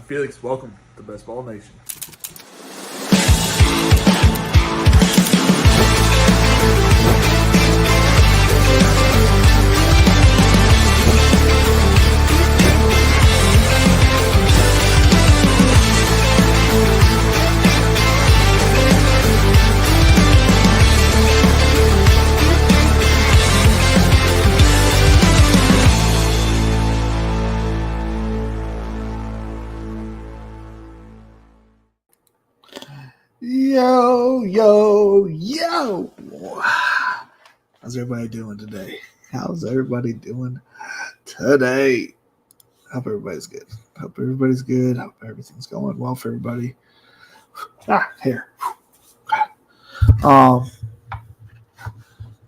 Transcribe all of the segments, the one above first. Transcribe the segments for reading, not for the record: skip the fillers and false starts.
Felix, welcome to Best Ball Nation. Yo. How's everybody doing today? Hope everybody's good. Hope everything's going well for everybody. Here.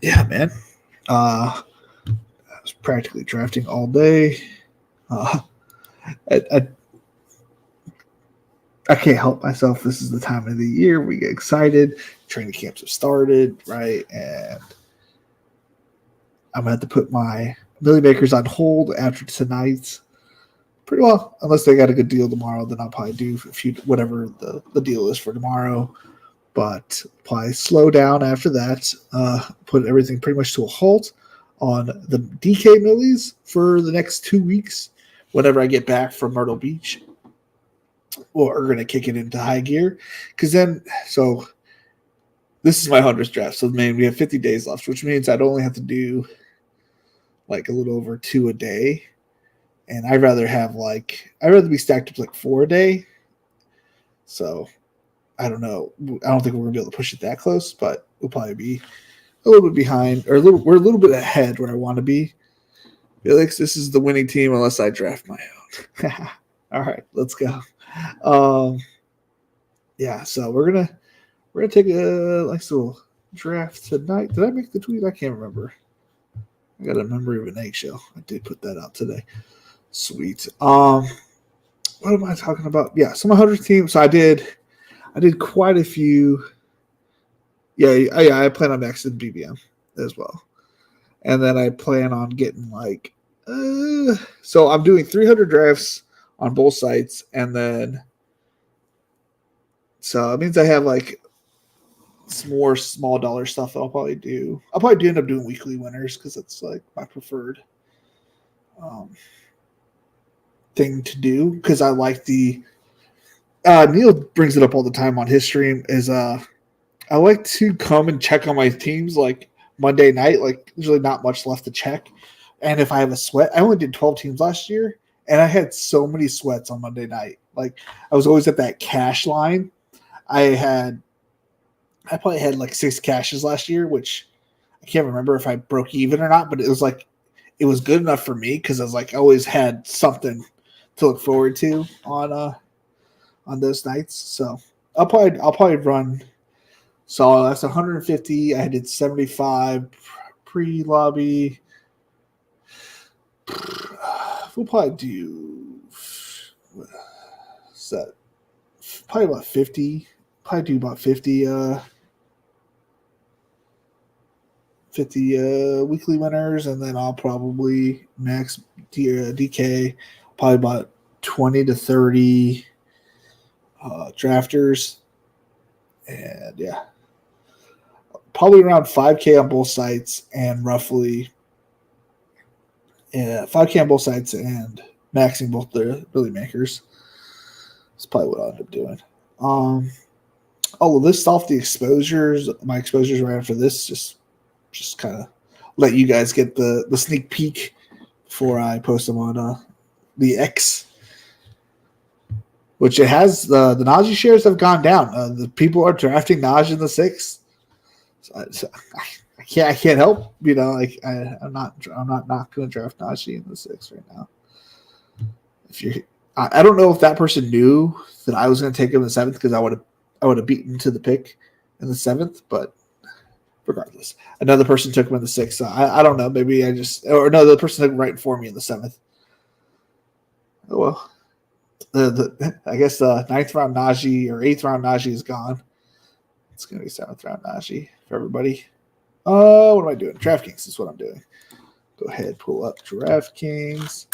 Yeah, man. I was practically drafting all day. I can't help myself. This is the time of the year we get excited. Training camps have started, right? And I'm going to have to put my Millie Makers on hold after tonight's. Pretty well, unless they got a good deal tomorrow, then I'll probably do whatever the deal is for tomorrow. But probably slow down after that. Put everything pretty much to a halt on the DK Millies for the next 2 weeks. Whenever I get back from Myrtle Beach, we're going to kick it into high gear. Because then, so this is my 100th draft. So, man, we have 50 days left, which means I'd only have to do like a little over 2 a day. And I'd rather be stacked up like 4 a day. So, I don't know. I don't think we're going to be able to push it that close, but we'll probably be a little bit behind, or we're a little bit ahead where I want to be. Felix, this is the winning team unless I draft my own. All right, let's go. So we're gonna take a nice little draft tonight. Did I make the tweet? I can't remember. I got a memory of an eggshell. I did put that out today. Sweet. What am I talking about? Yeah, so my 100th team. So I did quite a few. Yeah, I plan on maxing BBM as well. And then I plan on getting so I'm doing 300 drafts on both sites, and then so it means I have like some more small dollar stuff that I'll probably do. I'll probably end up doing weekly winners because it's like my preferred thing to do, because I like the Neil brings it up all the time on his stream, is I like to come and check on my teams like Monday night. Like there's really not much left to check. And if I have a sweat, I only did 12 teams last year, and I had so many sweats on Monday night. Like I was always at that cash line. I probably had like 6 cashes last year, which I can't remember if I broke even or not, but it was good enough for me because I was like, I always had something to look forward to on those nights. So I'll probably run. So that's 150. I did 75 pre-lobby. We'll probably do probably about 50. Probably do about 50 weekly winners, and then I'll probably max DK probably about 20 to 30 drafters, and yeah, probably around 5K on both sites, and roughly 5K on both sites, and maxing both the Billy Makers. That's probably what I'll end up doing. We'll list off the exposures. My exposures right after this, just kind of let you guys get the sneak peek before I post them on the X, which it has the Najee shares have gone down. The people are drafting Najee in the 6th. So I can't help, I'm not going to draft Najee in the 6th right now. I don't know if that person knew that I was going to take him in the 7th, because I would have beaten to the pick in the 7th, but regardless, another person took him in the 6th. So I don't know. Maybe the person took him right for me in the 7th. Oh well. I guess the 9th round Najee or 8th round Najee is gone. It's going to be 7th round Najee for everybody. What am I doing? DraftKings is what I'm doing. Go ahead, pull up DraftKings.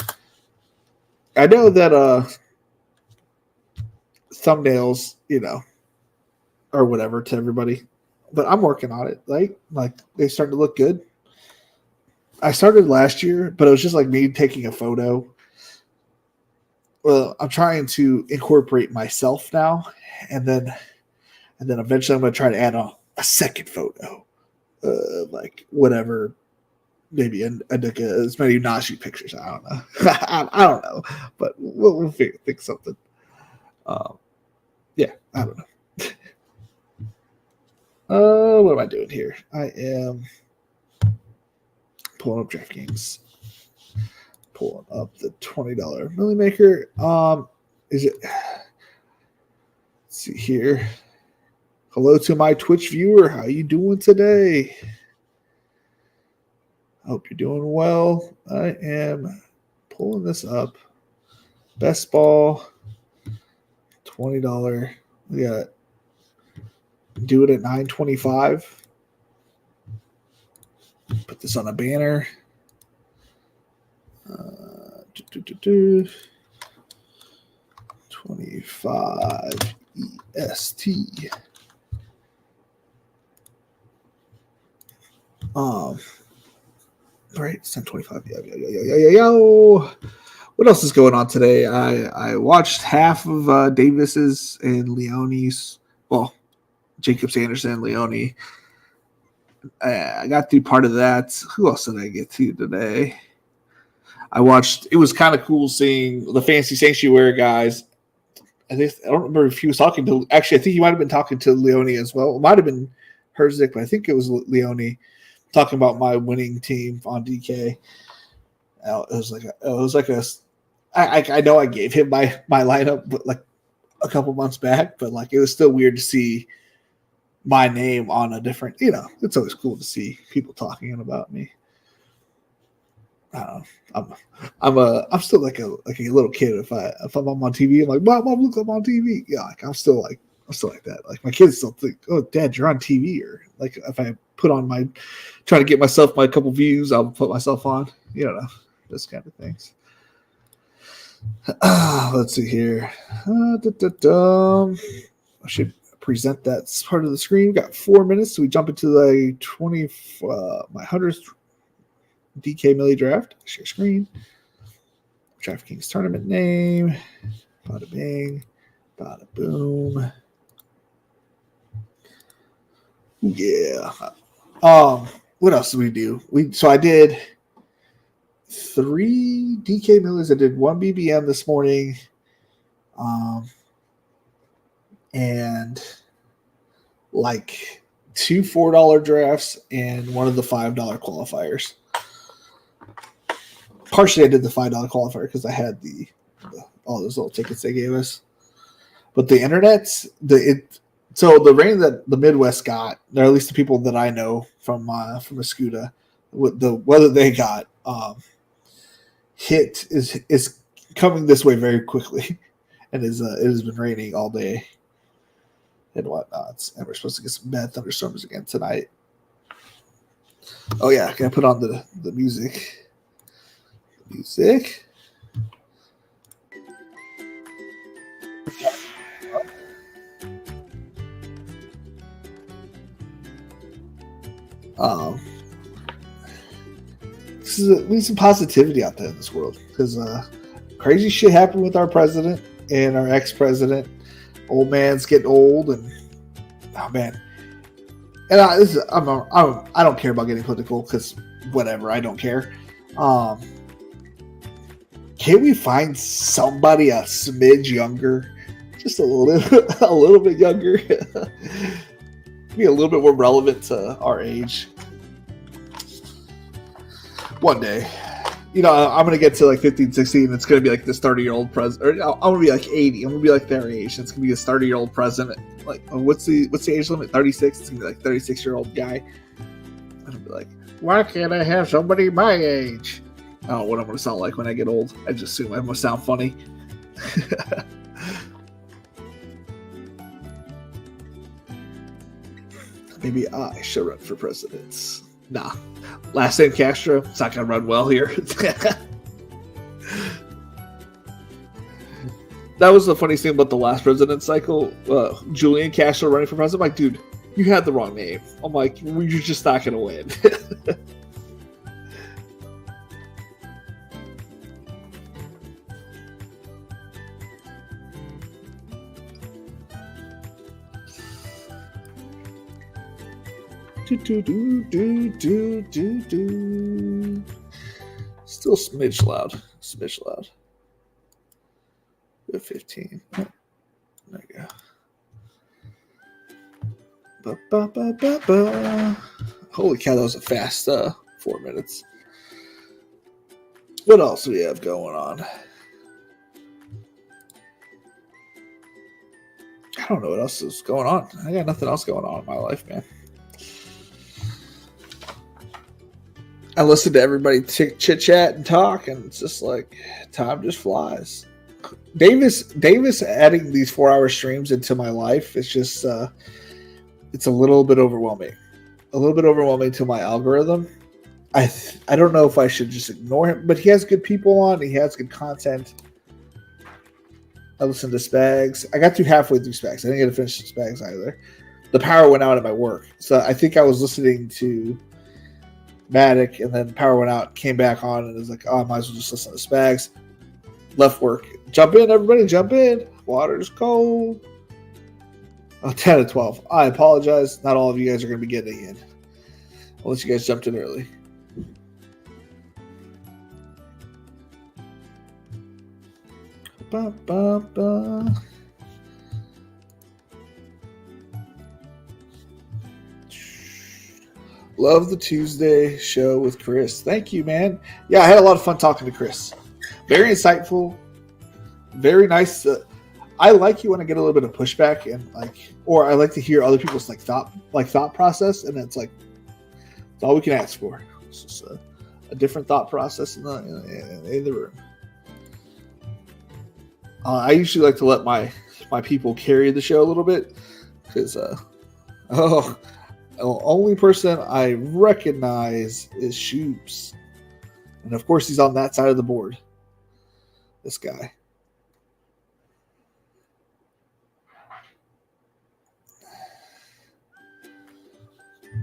I know that thumbnails, or whatever to everybody. But I'm working on it. Like they starting to look good. I started last year, but it was just like me taking a photo. Well, I'm trying to incorporate myself now, and then eventually I'm going to try to add a second photo, like whatever, maybe like as many Nashi pictures. I don't know. I don't know, but we'll think something. Yeah, I don't know. What am I doing here? I am pulling up DraftKings. Pulling up the $20 Millie Maker. Is it? Let's see here. Hello to my Twitch viewer. How you doing today? Hope you're doing well. I am pulling this up. Best ball. $20. We got do it at 9:25. Put this on a banner. 25 EST. Right, it's 10:25. Yeah. What else is going on today? I watched half of Davis's and Leone's. Well, Jacob Sanderson and Leone. I got through part of that. Who else did I get to today? I watched. It was kind of cool seeing the Fantasy Sanctuary guys. I don't remember if he was talking to. Actually, I think he might have been talking to Leone as well. It might have been Herzik, but I think it was Leone talking about my winning team on DK. I know I gave him my lineup, but like a couple months back, but like it was still weird to see my name on a different. It's always cool to see people talking about me. I don't know. I'm still like a little kid. If I'm on TV, I'm like, Mom, look, I'm on TV. Yeah, like I'm still like that. Like my kids still think, oh, Dad, you're on TV. Or like if I put on trying to get myself my couple views, I'll put myself on. Those kind of things. Let's see here. I should present that part of the screen. We've got 4 minutes, so we jump into the my 100th DK Millie draft. Share screen. DraftKings tournament name. Bada bing. Bada boom. Yeah. What else did we do? So I did 3 DK Millies. I did 1 BBM this morning. And like 2 $4 drafts and one of the $5 qualifiers. Partially, I did the $5 qualifier because I had all those little tickets they gave us. But the internet, so the rating that the Midwest got, or at least the people that I know from Escuda, the weather they got, hit is coming this way very quickly, and it has been raining all day and whatnot. And we're supposed to get some bad thunderstorms again tonight. Oh yeah, can I put on the music? Music. We need some positivity out there in this world because crazy shit happened with our president and our ex-president. Old man's getting old, and oh man. And I don't care about getting political because whatever, I don't care. Can't we find somebody a smidge younger, just a little bit younger, be a little bit more relevant to our age? One day, I'm going to get to like 15, 16. It's going to be like this 30-year-old president. Or I'm going to be like 80. I'm going to be like their age. It's going to be a 30-year-old president. Like, what's the age limit? 36? It's going to be like 36-year-old guy. I'm going to be like, why can't I have somebody my age? I don't know what I'm going to sound like when I get old. I just assume I'm going to sound funny. Maybe I should run for president. Nah. Last name Castro. It's not going to run well here. That was the funniest thing about the last president cycle. Julian Castro running for president. I'm like, dude, you had the wrong name. I'm like, you're just not going to win. Still smidge loud. Smidge loud. 15. There you go. Holy cow, that was a fast 4 minutes. What else do we have going on? I don't know what else is going on. I got nothing else going on in my life, man. I listen to everybody chit chat and talk, and it's just like time just flies. Davis adding these 4-hour streams into my life, it's just it's a little bit overwhelming. A little bit overwhelming to my algorithm. I don't know if I should just ignore him, but he has good people on. He has good content. I listened to Spags. I got through halfway through Spags. I didn't get to finish Spags either. The power went out at my work, so I think I was listening to Matic, and then power went out, came back on, and it was like, oh, I might as well just listen to Spags. Left work. Jump in, everybody, jump in. Water's cold. Oh, 10 to 12. I apologize. Not all of you guys are going to be getting in. Unless you guys jumped in early. Ba, ba, ba. Love the Tuesday show with Chris. Thank you, man. Yeah, I had a lot of fun talking to Chris. Very insightful. Very nice. I like you when I get a little bit of pushback, and or I like to hear other people's thought process, and it's like it's all we can ask for. It's just a different thought process in the room. I usually like to let my people carry the show a little bit because the only person I recognize is Shoops, and of course he's on that side of the board. This guy.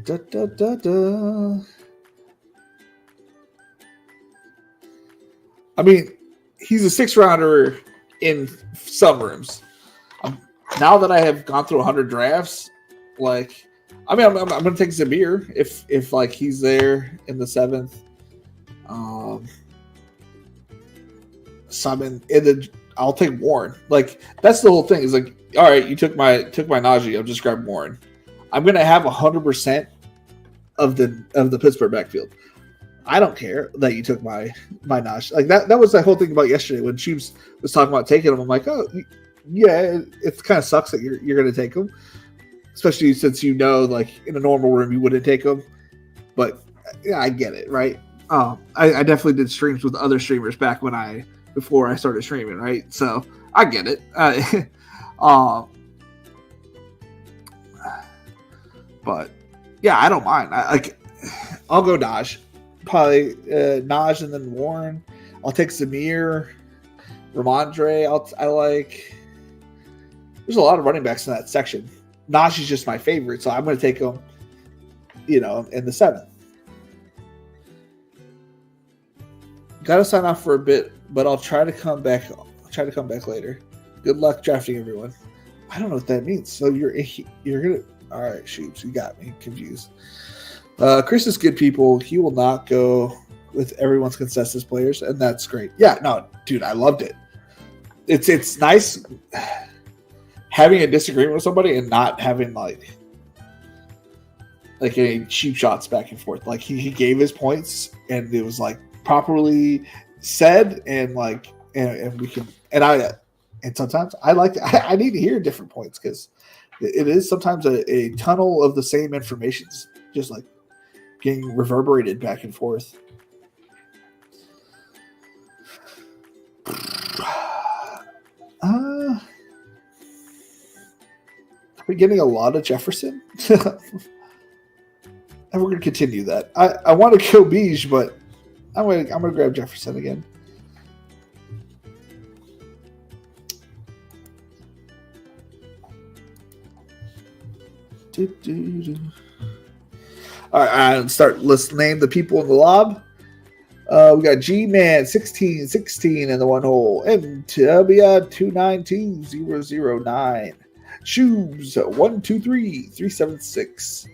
Da, da, da, da. I mean, he's a 6-rounder in some rooms. Now that I have gone through 100 drafts, I'm going to take Zabir if he's there in the 7th. I'll take Warren. That's the whole thing. Is all right, you took my Najee. I'll just grab Warren. I'm going to have 100% of the Pittsburgh backfield. I don't care that you took my Najee. That was the whole thing about yesterday when Shoops was talking about taking him. I'm like, oh yeah, it kind of sucks that you're going to take him, especially since in a normal room you wouldn't take him. But yeah, I get it, right? I definitely did streams with other streamers back before I started streaming, right? So I get it. But yeah, I don't mind. I'll go Naj, probably Naj and then Warren. I'll take Zamir, Ramondre. I like. There's a lot of running backs in that section. Naj is just my favorite, so I'm going to take him. In the 7th. Got to sign off for a bit, but I'll try to come back. Later. Good luck drafting, everyone. I don't know what that means. So you're gonna. All right, Shoops, you got me confused. Chris is good people. He will not go with everyone's consensus players, and that's great. Yeah, no, dude, I loved it. It's nice having a disagreement with somebody and not having any cheap shots back and forth. He gave his points, and it was properly said, and we can and sometimes I need to hear different points because it is sometimes a tunnel of the same information, just getting reverberated back and forth. Are we getting a lot of Jefferson? And we're going to continue that. I want to go Beige, but I'm going to grab Jefferson again. All right, start. Let's name the people in the lob. We got G-Man 1616 in the one hole. MW 292009. Shoes 123376.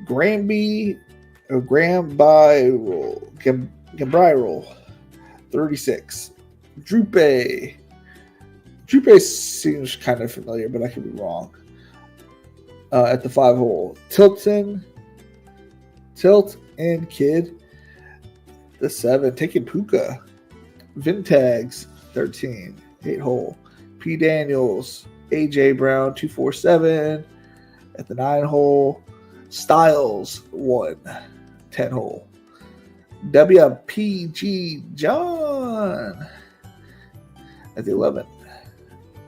Gramby Gambriral 36. Drupe seems kind of familiar, but I could be wrong. At the 5 hole. Tilt and Kid the 7. Taking Puka. Vintags 13. 8 hole. P. Daniels. AJ Brown 247 at the 9 hole. Styles 1. 10 hole. WPG John at the 11.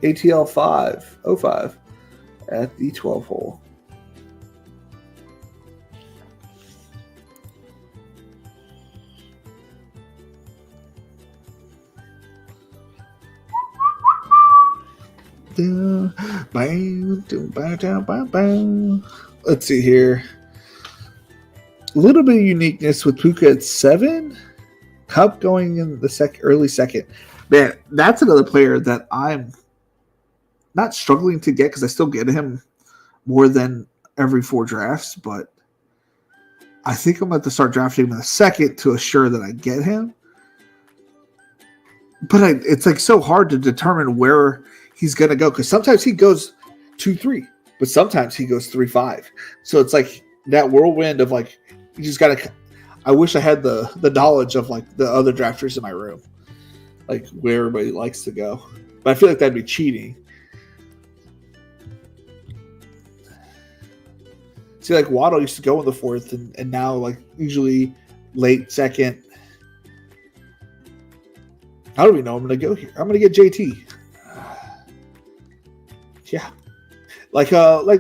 ATL 505 at the 12 hole. Let's see here. A little bit of uniqueness with Puka at 7. Cup going in the early second. Man, that's another player that I'm not struggling to get because I still get him more than every 4 drafts, but I think I'm going to start drafting him in the second to assure that I get him. But it's like so hard to determine where he's going to go because sometimes he goes 2-3, but sometimes he goes 3-5. So it's like that whirlwind of like, you just got to. I wish I had the knowledge of like the other drafters in my room, like where everybody likes to go. But I feel like that'd be cheating. See, like Waddle used to go in the 4th, and now like usually late second. I don't even know I'm going to go here. I'm going to get JT. Yeah. Like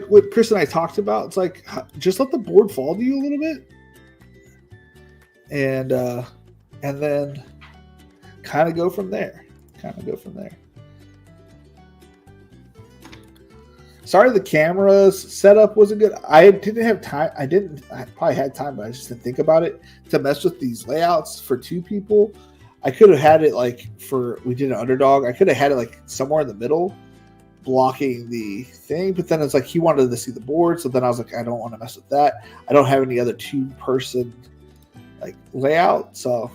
what Chris and I talked about, it's like just let the board fall to you a little bit. And then kind of go from there. Sorry, the camera's setup wasn't good. I didn't have time. I probably had time, but I just didn't think about it to mess with these layouts for 2 people. I could have had it like we did an underdog. I could have had it like somewhere in the middle, blocking the thing. But then it's like he wanted to see the board, so then I was like, I don't want to mess with that. I don't have any other 2-person like layout, so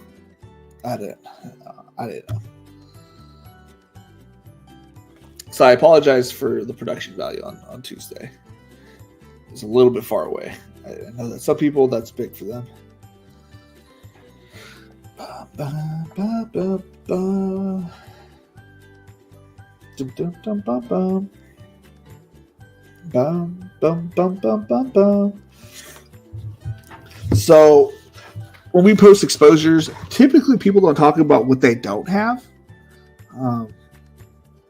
I didn't know. So I apologize for the production value on Tuesday. It's a little bit far away. I know that some people that's big for them. So when we post exposures, typically people don't talk about what they don't have,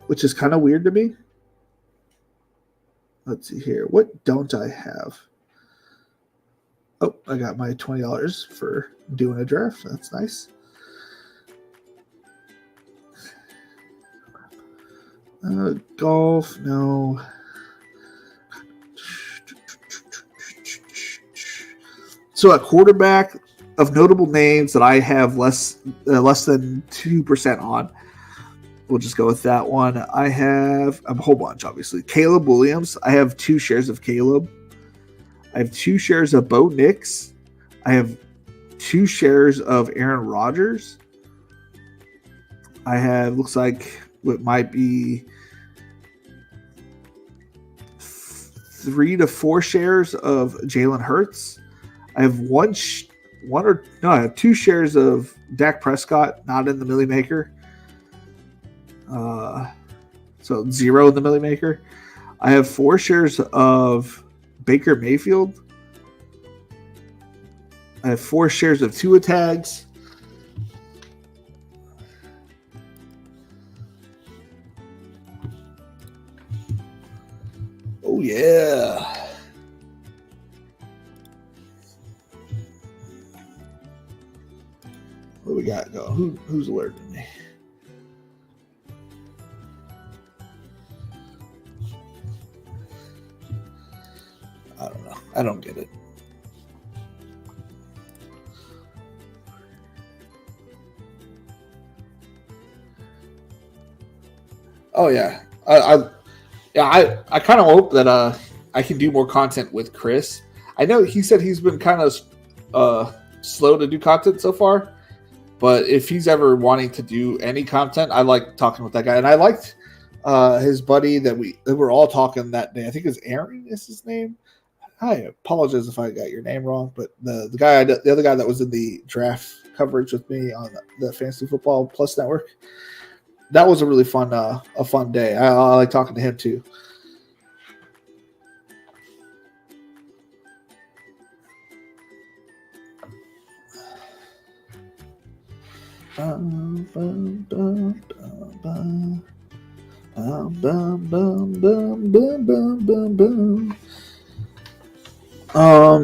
which is kind of weird to me. Let's see here. What don't I have? Oh, I got my $20 for doing a draft. That's nice. Golf, no. So a quarterback of notable names that I have less than 2% on. We'll just go with that one. I have a whole bunch, obviously. Caleb Williams. I have 2 shares of Caleb. I have 2 shares of Bo Nix. I have 2 shares of Aaron Rodgers. I have, looks like what might be 3 to 4 shares of Jalen Hurts. I have I have 2 shares of Dak Prescott, not in the Millie Maker. So 0 in the Millie Maker. I have 4 shares of Baker Mayfield. I have 4 shares of Tua tags. Oh yeah. What do we got going? Who's alerting me? I don't get it. Oh yeah, I kind of hope that I can do more content with Chris. I know he said he's been kind of slow to do content so far, but if he's ever wanting to do any content, I like talking with that guy, and I liked his buddy that we were all talking that day. I think it's Aaron is his name. I apologize if I got your name wrong, but the other guy that was in the draft coverage with me on the Fantasy Football Plus network, that was a really fun day. I like talking to him too.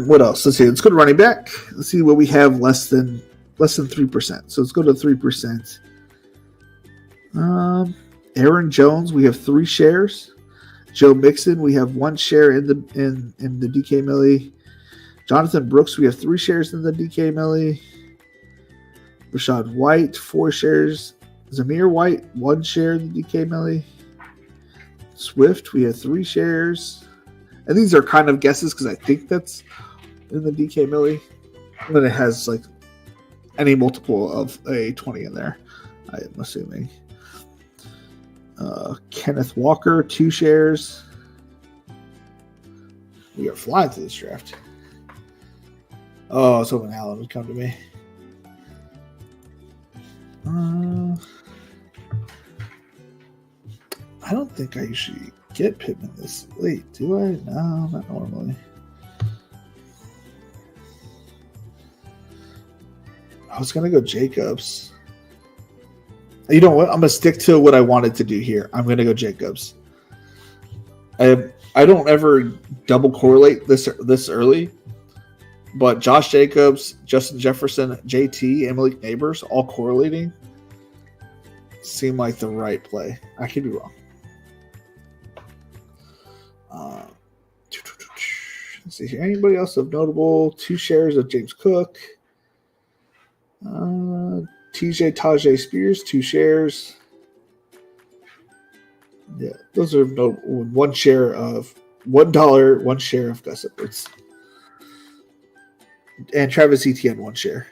What else? Let's see. Let's go to running back. Let's see what we have less than 3%. So let's go to 3%. Aaron Jones, we have 3 shares. Joe Mixon, we have 1 share in the DK Millie. Jonathan Brooks, we have 3 shares in the DK Millie. Rashad White, 4 shares. Zamir White, 1 share in the DK Millie. Swift, we have 3 shares. And these are kind of guesses because I think that's in the DK Millie. And then it has like any multiple of a 20 in there, I am assuming. Kenneth Walker, 2 shares. We are flying through this draft. Oh, I was hoping Allen would come to me. I don't think I usually get Pittman this late, do I? No, not normally. I was going to go Jacobs. You know what? I'm going to stick to what I wanted to do here. I'm going to go Jacobs. I don't ever double correlate this early, but Josh Jacobs, Justin Jefferson, JT, and Malik Neighbors all correlating seem like the right play. I could be wrong. Let's see here. Anybody else of notable? 2 shares of James Cook. Tajay Spears, 2 shares. Yeah, those are no $1 share of $1, 1 share of Gus Edwards. And Travis Etienne, 1 share.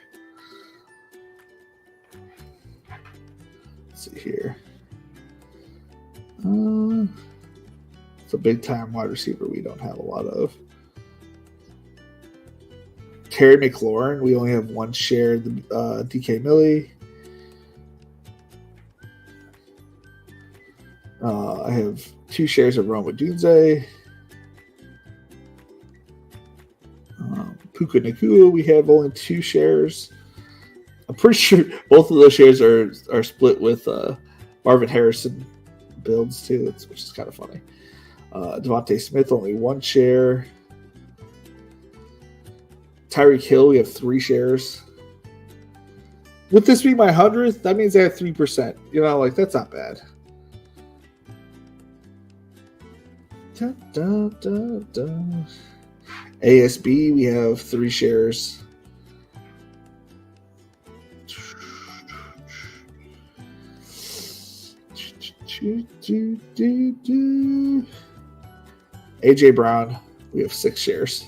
Let's see here. It's a big time wide receiver we don't have a lot of. Terry McLaurin, we only have 1 share of the DK Millie. I have 2 shares of Rome Odunze. Puka Nakua, we have only 2 shares. I'm pretty sure both of those shares are split with Marvin Harrison builds too, which is kind of funny. Devontae Smith, only 1 share. Tyreek Hill, we have 3 shares. Would this be my 100th? That means I have 3%. You know, like that's not bad. Da, da, da, da. ASB, we have 3 shares. AJ Brown, we have 6 shares.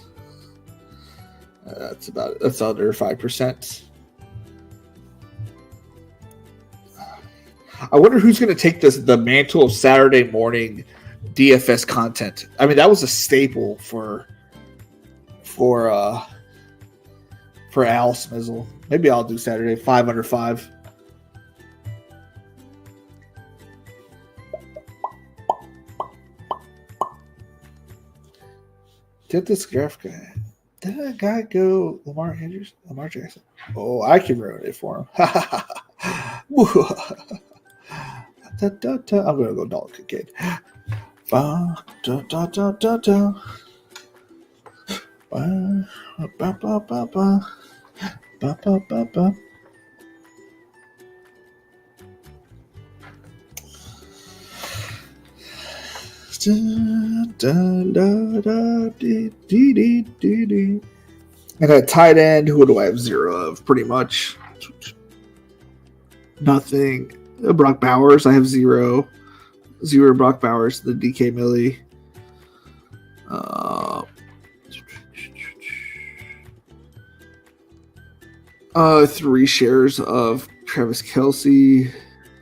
That's under 5%. I wonder who's going to take the mantle of Saturday morning DFS content. I mean, that was a staple for Al Smizzle. Maybe I'll do Saturday 5 under 5. Did this graph guy? Did that guy go Lamar Jackson? Oh, I can ruin it for him. I'm gonna go Dalton Kincaid. And at tight end, who do I have 0 of? Pretty much nothing. Brock Bowers, I have 0. 0 Brock Bowers, the DK Millie. 3 shares of Travis Kelce.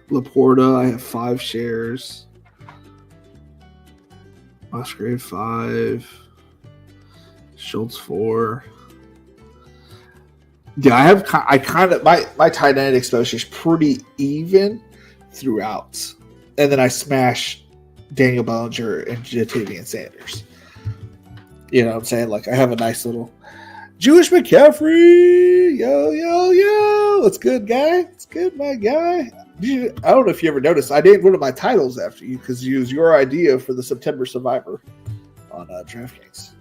Laporta, I have 5 shares. Musgrave 5. Schultz 4. Yeah, I kind of my tight end exposure is pretty even throughout, and then I smash Daniel Bellinger and Jatavian Sanders. You know what I'm saying? Like, I have a nice little Jewish McCaffrey. Yo. That's good, guy. It's good, my guy. I don't know if you ever noticed, I named one of my titles after you because you used your idea for the September Survivor on DraftKings.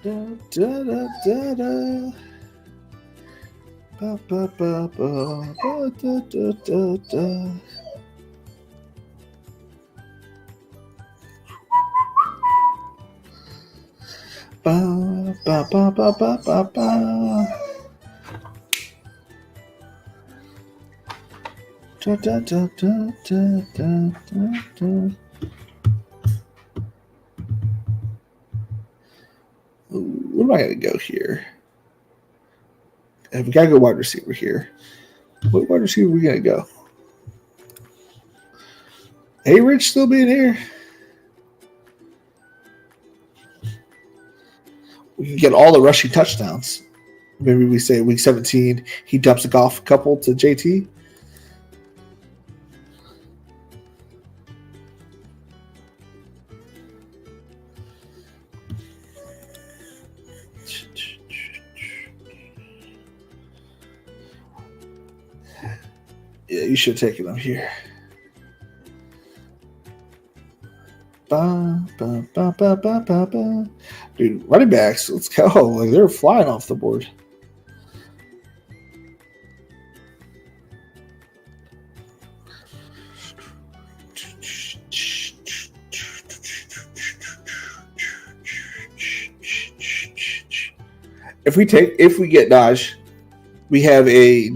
Da, da, da, da, da. Ba, ba, ba, ba, ba, da, da, da, da. Ba, ba, ba, ba, ba, ba, ba. Da, da, da, da, da, da, da. Where am I going to go here? We got to go wide receiver here. What wide receiver are we going to go? Hey, Rich still being here? We can get all the rushing touchdowns. Maybe we say week 17, he dumps a golf couple to JT. Yeah, you should have taken them here. Ba, ba, ba, ba, ba, ba, ba. Dude, running backs, let's go. Like, they're flying off the board. If we get Najee, we have a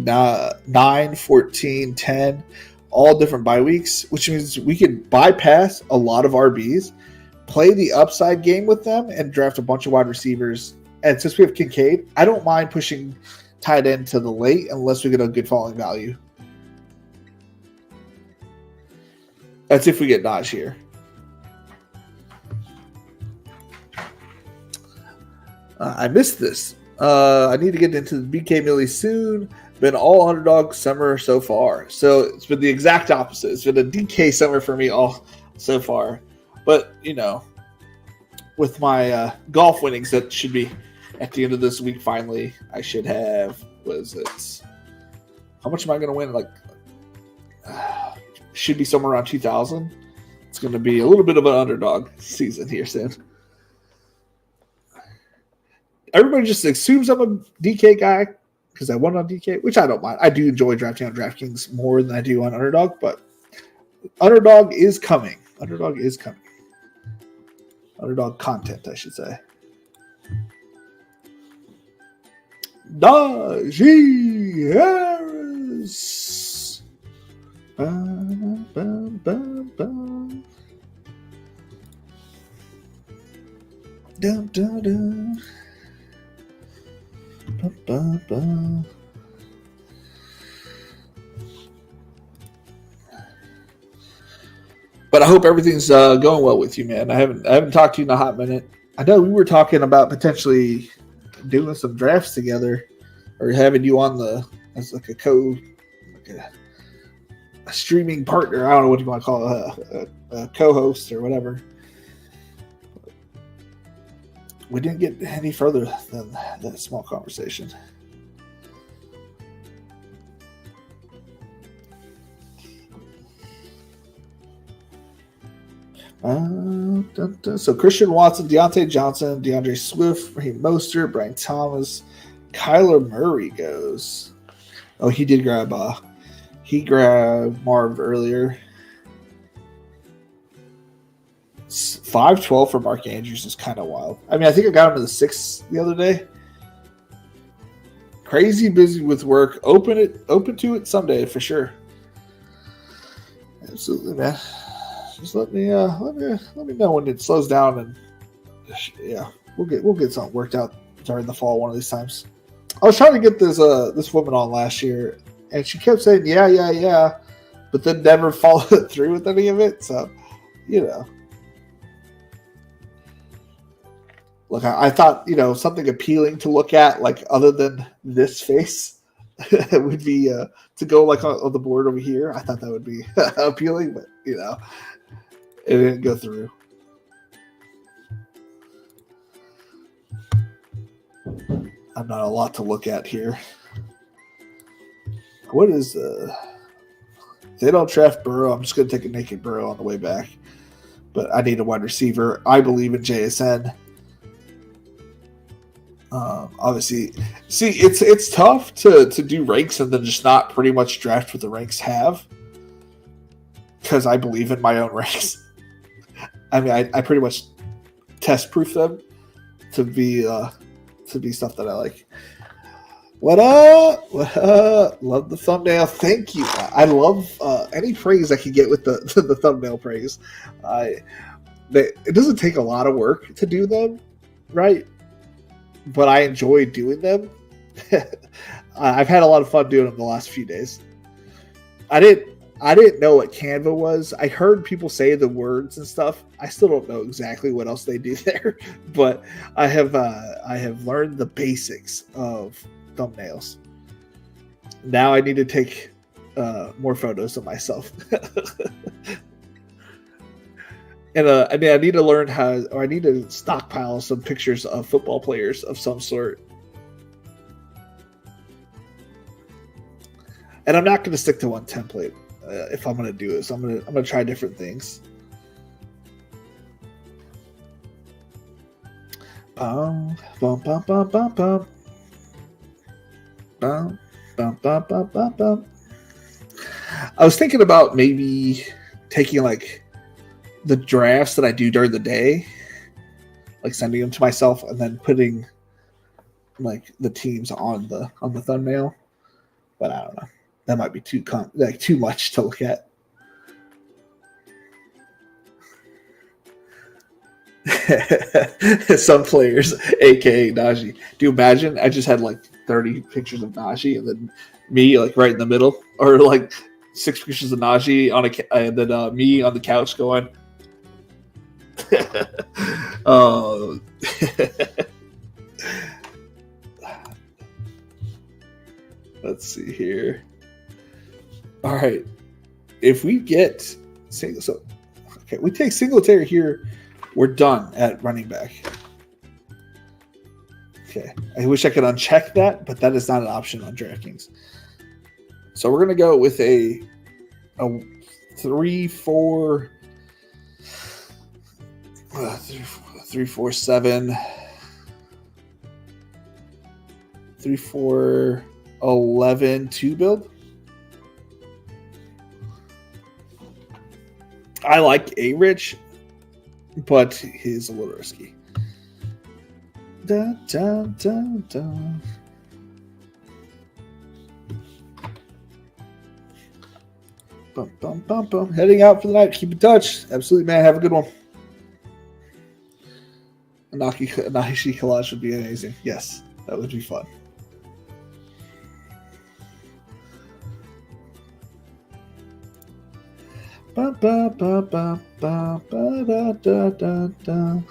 9, 14, 10, all different bye weeks, which means we can bypass a lot of RBs, play the upside game with them, and draft a bunch of wide receivers. And since we have Kincaid, I don't mind pushing tight end to the late unless we get a good falling value. That's if we get Najee here. I missed this. I need to get into the BK Millie soon. Been all underdog summer so far. So it's been the exact opposite. It's been a DK summer for me all so far. But, you know, with my golf winnings that should be at the end of this week, finally, I should have, what is it? How much am I going to win? Like, should be somewhere around 2,000. It's going to be a little bit of an underdog season here soon. Everybody just assumes I'm a DK guy because I won on DK, which I don't mind. I do enjoy drafting on DraftKings more than I do on Underdog, but Underdog is coming. Underdog is coming. Underdog content, I should say. Najee Harris. Ba, ba, ba, ba. Da, da, da. Ba, ba, ba. But I hope everything's going well with you, man. I haven't talked to you in a hot minute. I know we were talking about potentially doing some drafts together, or having you on as like a streaming partner. I don't know what you want to call it, a co-host or whatever. We didn't get any further than that small conversation. So Christian Watson, Deontay Johnson, DeAndre Swift, Raheem Mostert, Brian Thomas, Kyler Murray goes. Oh, he did grab He grabbed Marv earlier. 512 for Mark Andrews is kind of wild. I mean, I think I got him to the 6 the other day. Crazy busy with work. Open to it someday for sure. Absolutely, man. Just let me know when it slows down, and yeah, we'll get something worked out during the fall one of these times. I was trying to get this woman on last year, and she kept saying yeah, but then never followed through with any of it. So, look, I thought something appealing to look at, like other than this face, would be to go like on the board over here. I thought that would be appealing, but it didn't go through. I'm not a lot to look at here. What is they don't draft Burrow. I'm just going to take a naked Burrow on the way back. But I need a wide receiver. I believe in JSN. Obviously, see, it's tough to do ranks and then just not pretty much draft what the ranks have, because I believe in my own ranks. I mean, I pretty much test proof them to be stuff that I like. What up? Love the thumbnail. Thank you. I love any praise I can get with the thumbnail praise. It doesn't take a lot of work to do them, right? But I enjoy doing them. I've had a lot of fun doing them the last few days. I didn't know what Canva was. I heard people say the words and stuff. I still don't know exactly what else they do there, but I have learned the basics of thumbnails. Now I need to take more photos of myself. And I need to learn I need to stockpile some pictures of football players of some sort. And I'm not going to stick to one template if I'm going to do this. I'm going to try different things. Bum, bum, bum, bum, bum, bum. Bum, bum, bum, bum, bum, bum. I was thinking about maybe taking like the drafts that I do during the day, like sending them to myself and then putting like the teams on the thumbnail. But I don't know. That might be too much to look at. Some players, aka Najee. Do you imagine? I just had like 30 pictures of Najee and then me like right in the middle, or like 6 pictures of Najee and then me on the couch going. Oh. Let's see here. All right, if we get we take Singletary here, we're done at running back. Okay, I wish I could uncheck that, but that is not an option on DraftKings. So we're gonna go with a 3-4. 3-4-7, 3-4-11-2 build. I like A-Rich, but he's a little risky. Dun, dun, dun, dun. Bum, bum, bum, bum. Heading out for the night. Keep in touch. Absolutely, man. Have a good one. A Nahishi collage would be amazing. Yes, that would be fun. Ba, ba, ba, ba, ba, ba, da, da, da, da.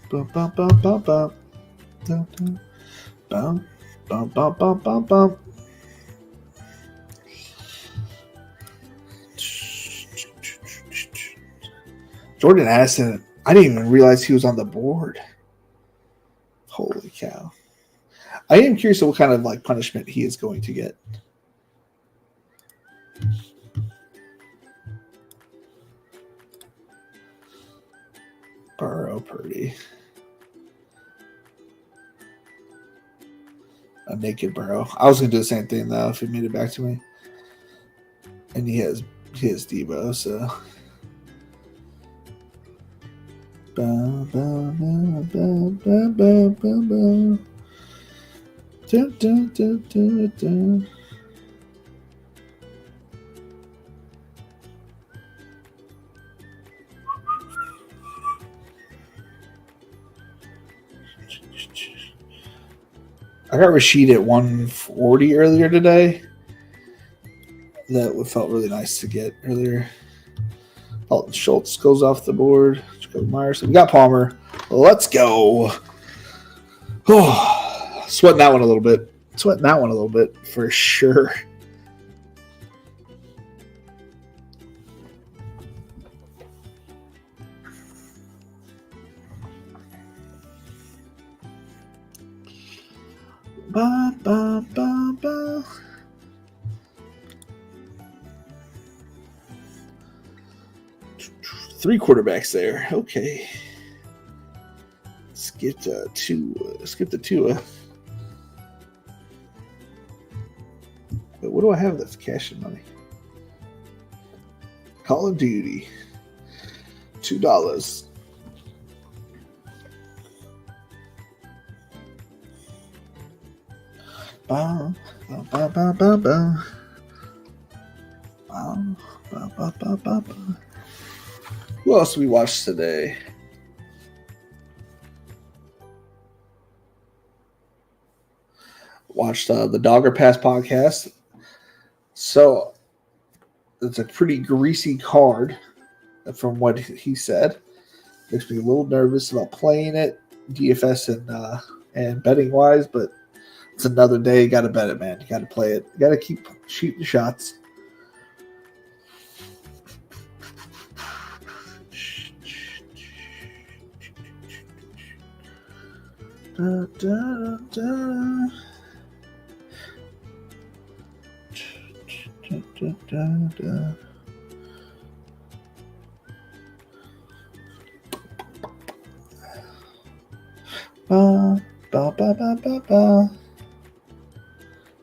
Ba, ba, ba, ba, ba. Da, da. Ba, ba, ba, ba, ba, ba. Jordan Addison, I didn't even realize he was on the board. Holy cow. I am curious what kind of like punishment he is going to get. Burrow, Purdy. a naked bro. I was gonna do the same thing though if he made it back to me. And he has Debo, so ba, ba, ba, ba, ba, ba, ba, ba. Da, da, da, da, da. I got Rashid at 140 earlier today. That felt really nice to get earlier. Dalton Schultz goes off the board. Jacob Myers. We got Palmer. Let's go. Oh, sweating that one a little bit. For sure. Ba, ba, ba, ba. Three quarterbacks there. Okay. Skip the two. But what do I have that's cash and money? Call of Duty. $2. Ba, ba, ba, ba, ba, ba. Ba, ba, ba, ba, ba, ba. Who else we watched today? Watched the Dogger Pass podcast. So it's a pretty greasy card from what he said. Makes me a little nervous about playing it, DFS and betting wise, but it's another day. You got to bet it, man. You got to play it. You got to keep shooting shots. Da, da, da. Da, da, da, da. Ba, ba, ba, ba, ba, ba.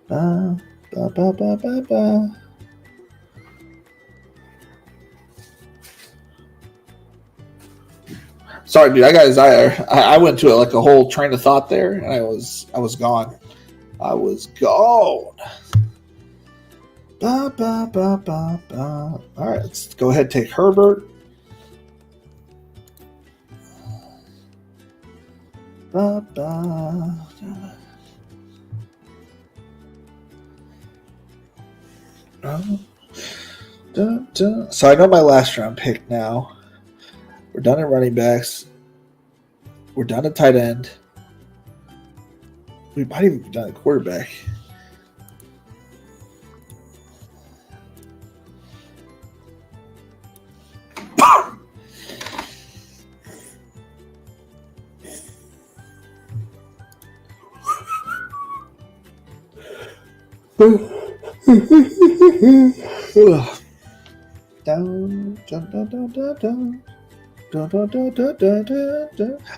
Ba, ba, ba, ba, ba, ba. Sorry, dude. I went to like a whole train of thought there, and I was gone. I was gone. Ba, ba, ba, ba, ba. All right, let's go ahead and take Herbert. Ba, ba. So I know my last round pick now. We're done at running backs. We're done at tight end. We might even be done at quarterback.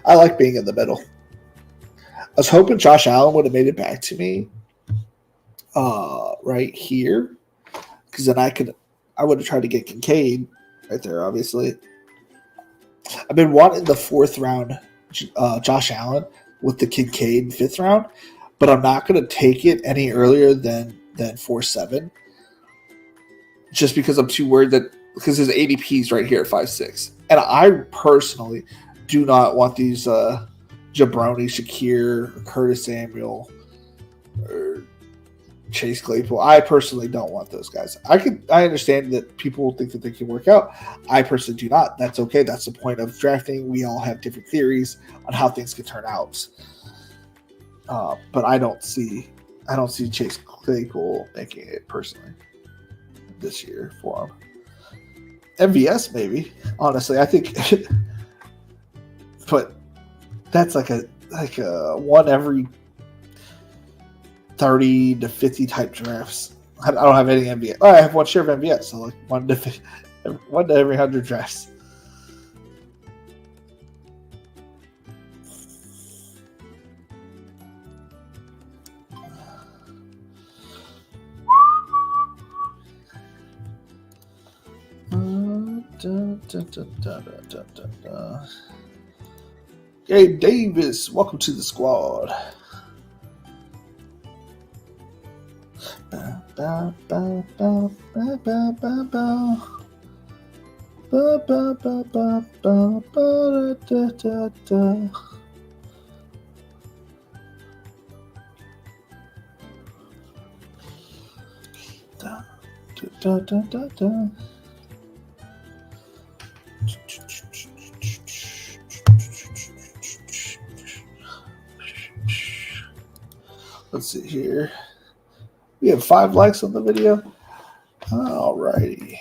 I like being in the middle. I was hoping Josh Allen would have made it back to me right here, because then I would have tried to get Kincaid right there, obviously. I've been wanting the fourth round Josh Allen with the Kincaid fifth round, but I'm not going to take it any earlier than 4-7, just because I'm too worried that because his ADP is right here at 5-6, and I personally do not want these Jabroni, Shakir, or Curtis Samuel, or Chase Claypool. I personally don't want those guys. I understand that people think that they can work out. I personally do not. That's okay. That's the point of drafting. We all have different theories on how things can turn out. But I don't see Chase Claypool making it personally this year for him. MVS maybe. Honestly, I think, but that's like a one every 30 to 50 type drafts. I don't have any MVS. Oh, I have one share of MVS, so like one to every 100 drafts. Gabe Davis, welcome to the squad. Let's see here. We have 5 likes on the video. Alrighty.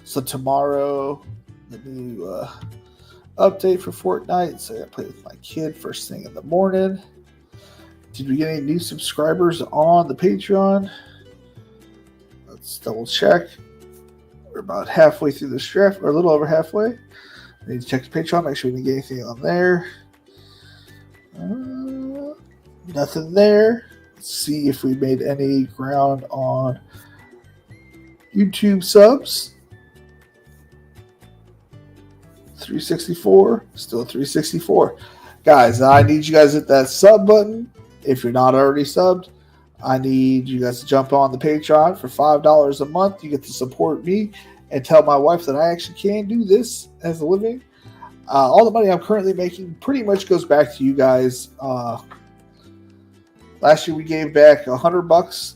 So tomorrow, the new update for Fortnite. So I got to play with my kid first thing in the morning. Did we get any new subscribers on the Patreon? Let's double check. We're about halfway through this draft, or a little over halfway. I need to check the Patreon, make sure we didn't get anything on there. Nothing there. Let's see if we made any ground on YouTube subs. 364, still 364. Guys, I need you guys to hit that sub button. If you're not already subbed, I need you guys to jump on the Patreon for $5 a month. You get to support me and tell my wife that I actually can do this as a living. All the money I'm currently making pretty much goes back to you guys. Last year we gave back $100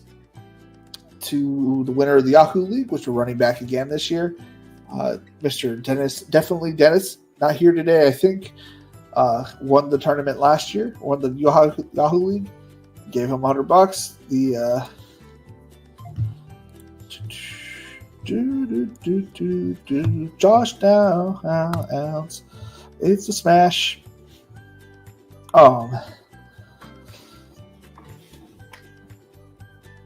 to the winner of the Yahoo League, which we're running back again this year. Mr. Dennis, definitely Dennis, not here today, I think. Won the tournament last year, won the Yahoo League, gave him $100. The Josh now ounce, it's a smash.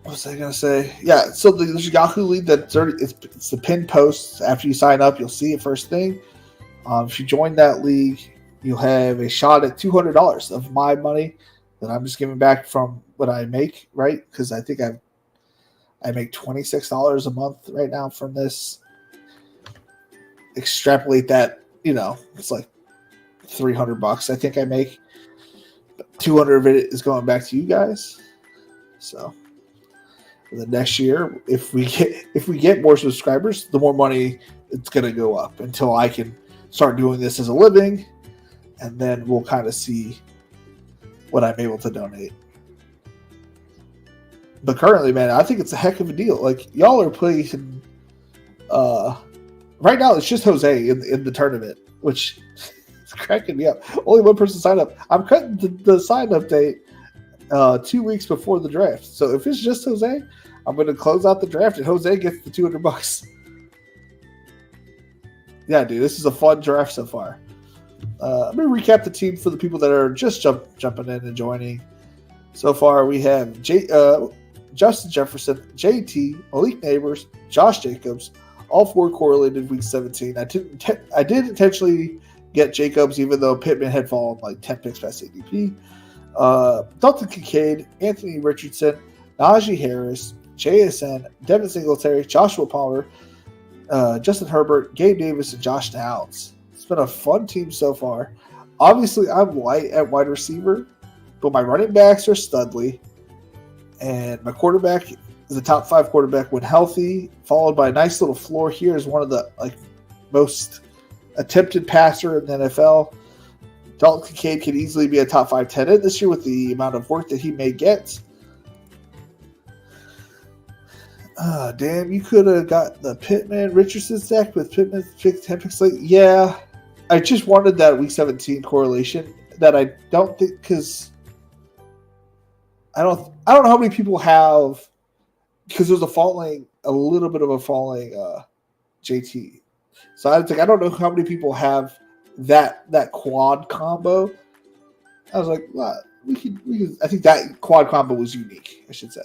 What was I gonna say? Yeah, so there's a Yahoo League that's already it's the pinned posts. After you sign up, you'll see it first thing. If you join that league, you'll have a shot at $200 of my money that I'm just giving back from what I make, right? Because I think I make $26 a month right now from this. Extrapolate that, it's like $300 I think I make. But 200 of it is going back to you guys. So the next year, if we get more subscribers, the more money it's gonna go up until I can start doing this as a living. And then we'll kind of see what I'm able to donate. But currently, man, I think it's a heck of a deal. Like, y'all are playing... right now, it's just Jose in the tournament, which is cracking me up. Only one person signed up. I'm cutting the sign-up date 2 weeks before the draft. So if it's just Jose, I'm going to close out the draft, and Jose gets the $200. Yeah, dude, this is a fun draft so far. I'm going to recap the team for the people that are just jumping in and joining. So far, we have Justin Jefferson, JT, Malik Neighbors, Josh Jacobs, all 4 correlated week 17. I did intentionally get Jacobs, even though Pittman had fallen like 10 picks past ADP. Dalton Kincaid, Anthony Richardson, Najee Harris, JSN, Devin Singletary, Joshua Palmer, Justin Herbert, Gabe Davis, and Josh Downs. It's been a fun team so far. Obviously, I'm light at wide receiver, but my running backs are studly, and my quarterback is a top 5 quarterback when healthy, followed by a nice little floor here as one of the most attempted passer in the NFL. Dalton Kincaid could easily be a top 5 tight end this year with the amount of work that he may get. Damn, you could have got the Pittman Richardson stack with Pittman 10 picks late. Yeah, I just wanted that week 17 correlation that I don't think, because I don't know how many people have, because there's a little bit of a falling JT. So I don't know how many people have that quad combo. I was like, well, we could. I think that quad combo was unique, I should say.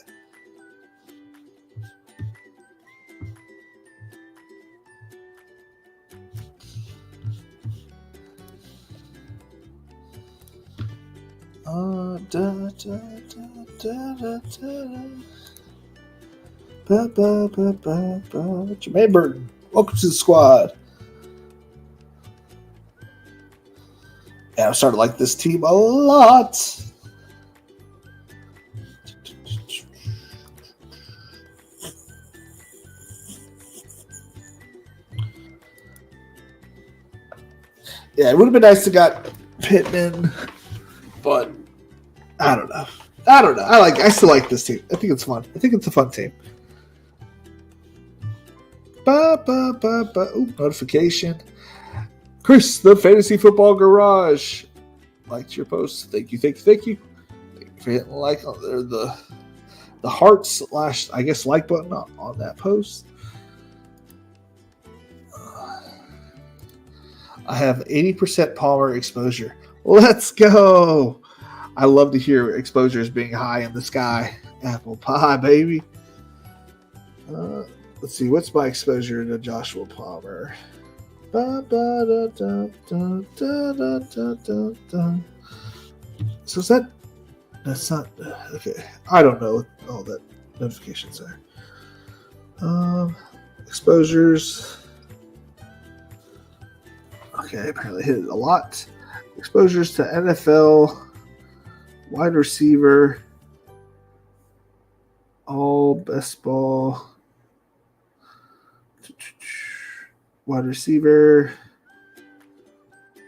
Jermaine Burton, welcome to the squad. Yeah, I'm starting to like this team a lot. Yeah, it would have been nice to got Pittman, but I don't know. I still like this team. I think it's fun. I think it's a fun team. Ooh, notification. Chris, the Fantasy Football Garage. Liked your post. Thank you. Thank you for hitting like the heart / I guess like button on that post. I have 80% Palmer exposure. Let's go. I love to hear exposures being high in the sky. Apple pie, baby. Let's see. What's my exposure to Joshua Palmer? So is that's not okay. I don't know what all that notifications are. Exposures. Okay, apparently hit it a lot. Exposures to NFL, wide receiver, all best ball, wide receiver.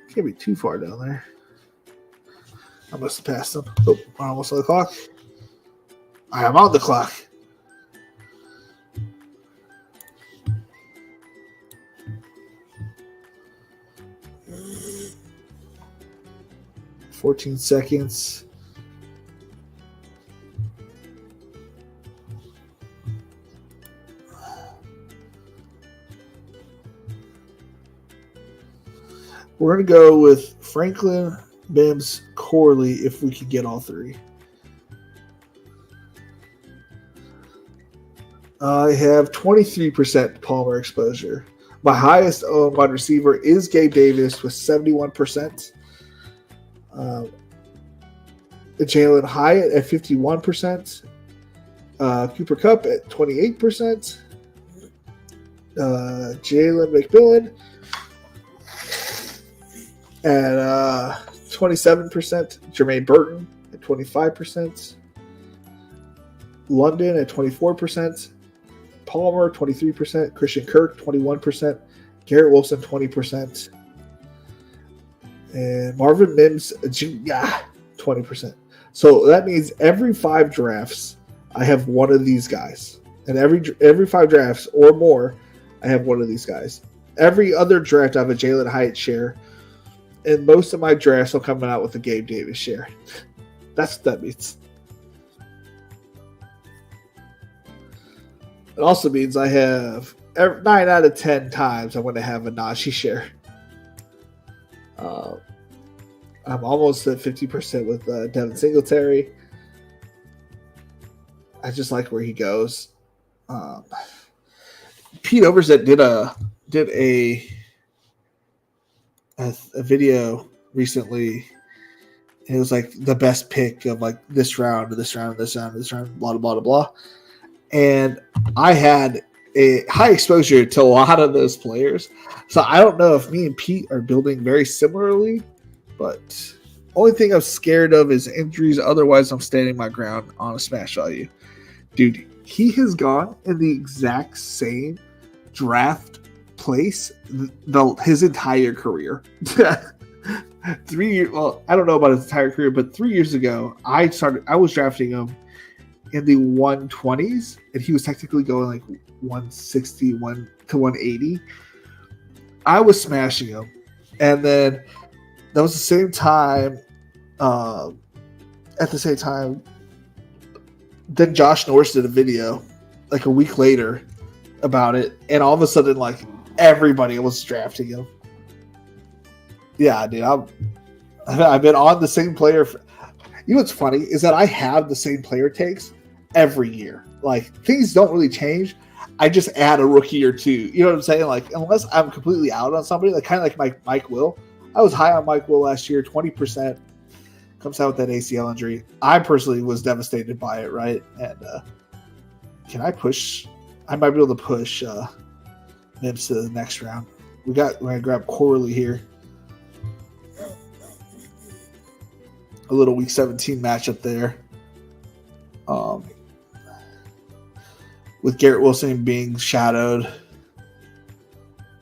Can't be too far down there. I must have passed them. Oh, we're almost on the clock. I am on the clock. $14 seconds. We're going to go with Franklin, Mims, Corley if we can get all three. I have 23% Palmer exposure. My highest wide receiver is Gabe Davis with 71%. Jalen Hyatt at 51%. Cooper Kupp at 28%. Jalen McMillan at 27%. Jermaine Burton at 25%. London at 24%. Palmer 23%. Christian Kirk 21%. Garrett Wilson 20%. And Marvin Mims, 20%. So that means every 5 drafts, I have one of these guys. And every 5 drafts or more, I have one of these guys. Every other draft, I have a Jalen Hyatt share. And most of my drafts are coming out with a Gabe Davis share. That's what that means. It also means I have 9 out of 10 times I'm going to have a Najee share. I'm almost at 50% with Devin Singletary. I just like where he goes. Pete Overzet did a video recently. And it was like the best pick of like this round, blah, blah, blah, blah. And I had a high exposure to a lot of those players. So I don't know if me and Pete are building very similarly, but only thing I'm scared of is injuries. Otherwise, I'm standing my ground on a smash value. Dude, he has gone in the exact same draft place his entire career. 3 years. Well, I don't know about his entire career, but 3 years ago, I was drafting him in the 120s, and he was technically going like 161 to 180. I was smashing him, and then that was the same time. At the same time, then Josh Norris did a video like a week later about it, and all of a sudden, like everybody was drafting him. Yeah, dude, I've been on the same player. You know what's funny is that I have the same player takes every year. Like things don't really change. I just add a rookie or two. You know what I'm saying? Like unless I'm completely out on somebody, like kind of like Mike Will. I was high on Mike Will last year, 20%. comes out with that ACL injury. I personally was devastated by it, right? And can I push? I might be able to push Mims to the next round. We're gonna grab Corley here. A little week 17 matchup there. With Garrett Wilson being shadowed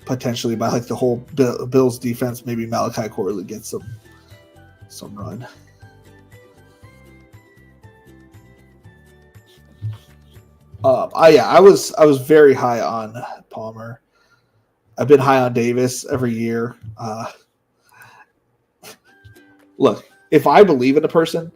potentially by like the whole Bills defense, maybe Malachi Corley gets some run. I was very high on Palmer. I've been high on Davis every year. Look, if I believe in a person,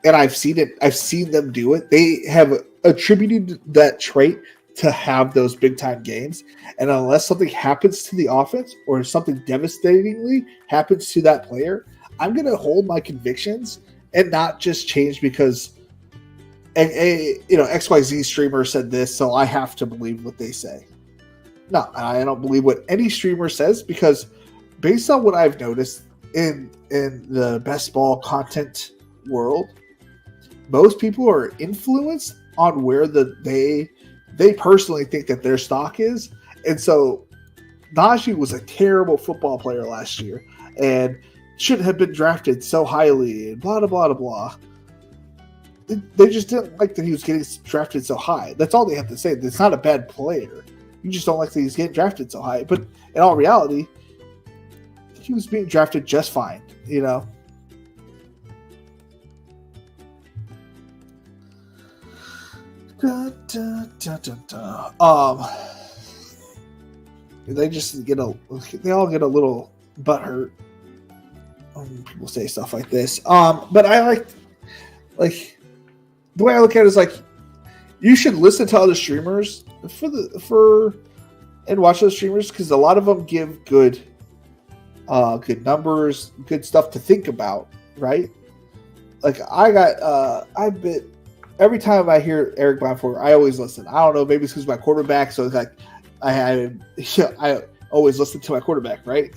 and I've seen them do it, they have attributed that trait to have those big time games. And unless something happens to the offense or something devastatingly happens to that player, I'm going to hold my convictions and not just change because XYZ streamer said this, so I have to believe what they say. No, I don't believe what any streamer says because based on what I've noticed in the best ball content world, most people are influenced on where they personally think that their stock is. And so Najee was a terrible football player last year and shouldn't have been drafted so highly and blah, blah, blah, blah. They just didn't like that he was getting drafted so high. That's all they have to say. It's not a bad player. You just don't like that he's getting drafted so high. But in all reality, he was being drafted just fine, you know? They all get a little butthurt when people say stuff like this. But I like the way I look at it is like you should listen to other streamers and watch those streamers because a lot of them give good numbers, good stuff to think about, right? Like every time I hear Eric Blanford, I always listen. I don't know, maybe it's because my quarterback, so it's like I always listen to my quarterback, right?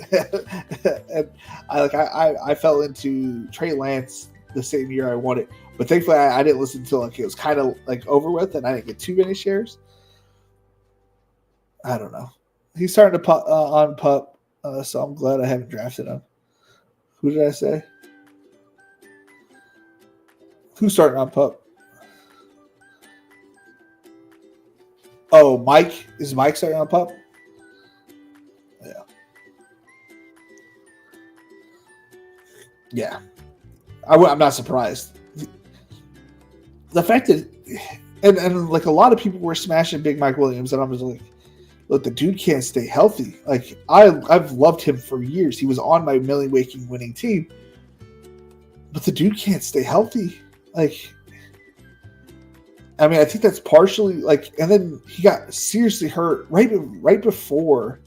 And I fell into Trey Lance the same year I won it, but thankfully I didn't listen until like it was kind of like over with, and I didn't get too many shares. I don't know. He's starting to on pup, so I'm glad I haven't drafted him. Who did I say? Who's starting on pup? Oh, Mike. Is Mike starting on pup? Yeah. Yeah. I'm not surprised. The fact that, and like a lot of people were smashing Big Mike Williams, and I was like, look, the dude can't stay healthy. Like, I've loved him for years. He was on my Millie Waking winning team, but the dude can't stay healthy. Like, I mean, I think that's partially like, and then he got seriously hurt right before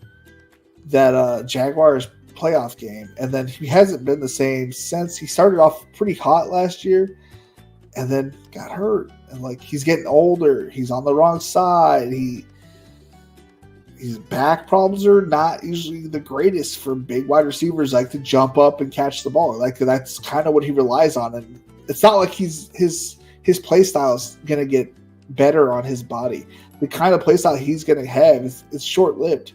that Jaguars playoff game, and then he hasn't been the same since. He started off pretty hot last year, and then got hurt, and like he's getting older. He's on the wrong side. His back problems are not usually the greatest for big wide receivers, like to jump up and catch the ball. Like that's kind of what he relies on, and it's not like his play style is going to get better on his body. The kind of play style he's going to have is short lived.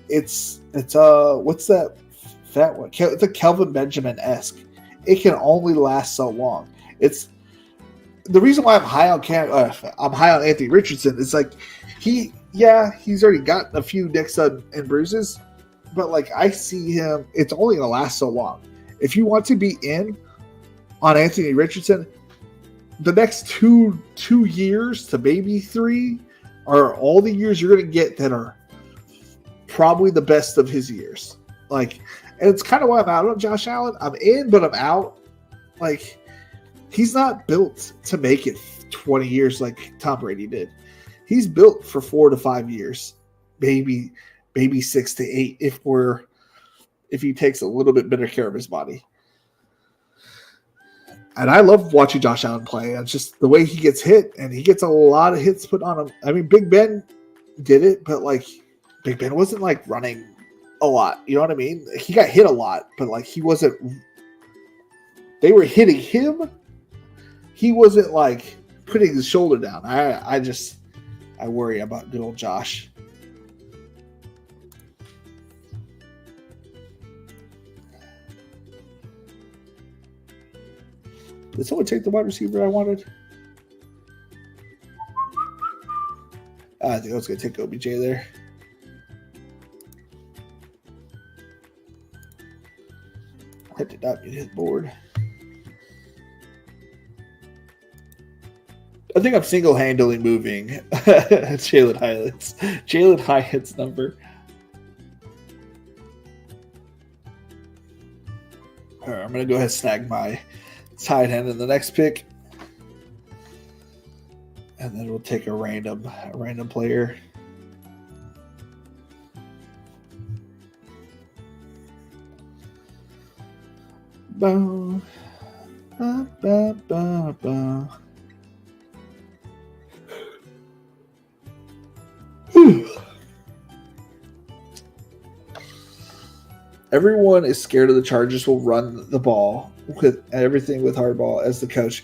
It's what's that fat one? It's a Kelvin Benjamin-esque. It can only last so long. It's the reason why I'm high on Anthony Richardson. It's like he's already gotten a few nicks and bruises, but like I see him, it's only going to last so long. If you want to be in on Anthony Richardson, the next two years to maybe 3 are all the years you're going to get that are probably the best of his years. Like, and it's kind of why I'm out on Josh Allen. I'm in, but I'm out. Like, he's not built to make it 20 years like Tom Brady did. He's built for 4 to 5 years, maybe 6 to 8 if he takes a little bit better care of his body. And I love watching Josh Allen play. It's just the way he gets hit, and he gets a lot of hits put on him. I mean, Big Ben did it, but like Big Ben wasn't like running a lot. You know what I mean? He got hit a lot, but like he wasn't they were hitting him. He wasn't like putting his shoulder down. I worry about good old Josh. Did someone take the wide receiver I wanted? I think I was going to take OBJ there. I did not mean to hit board. I think I'm single-handedly moving Jalen Hyatt's number. All right, I'm going to go ahead and snag my tight end in the next pick. And then we'll take a random player. Bow, ba, ba, ba, ba. Everyone is scared of the Chargers will run the ball with everything with Harbaugh as the coach.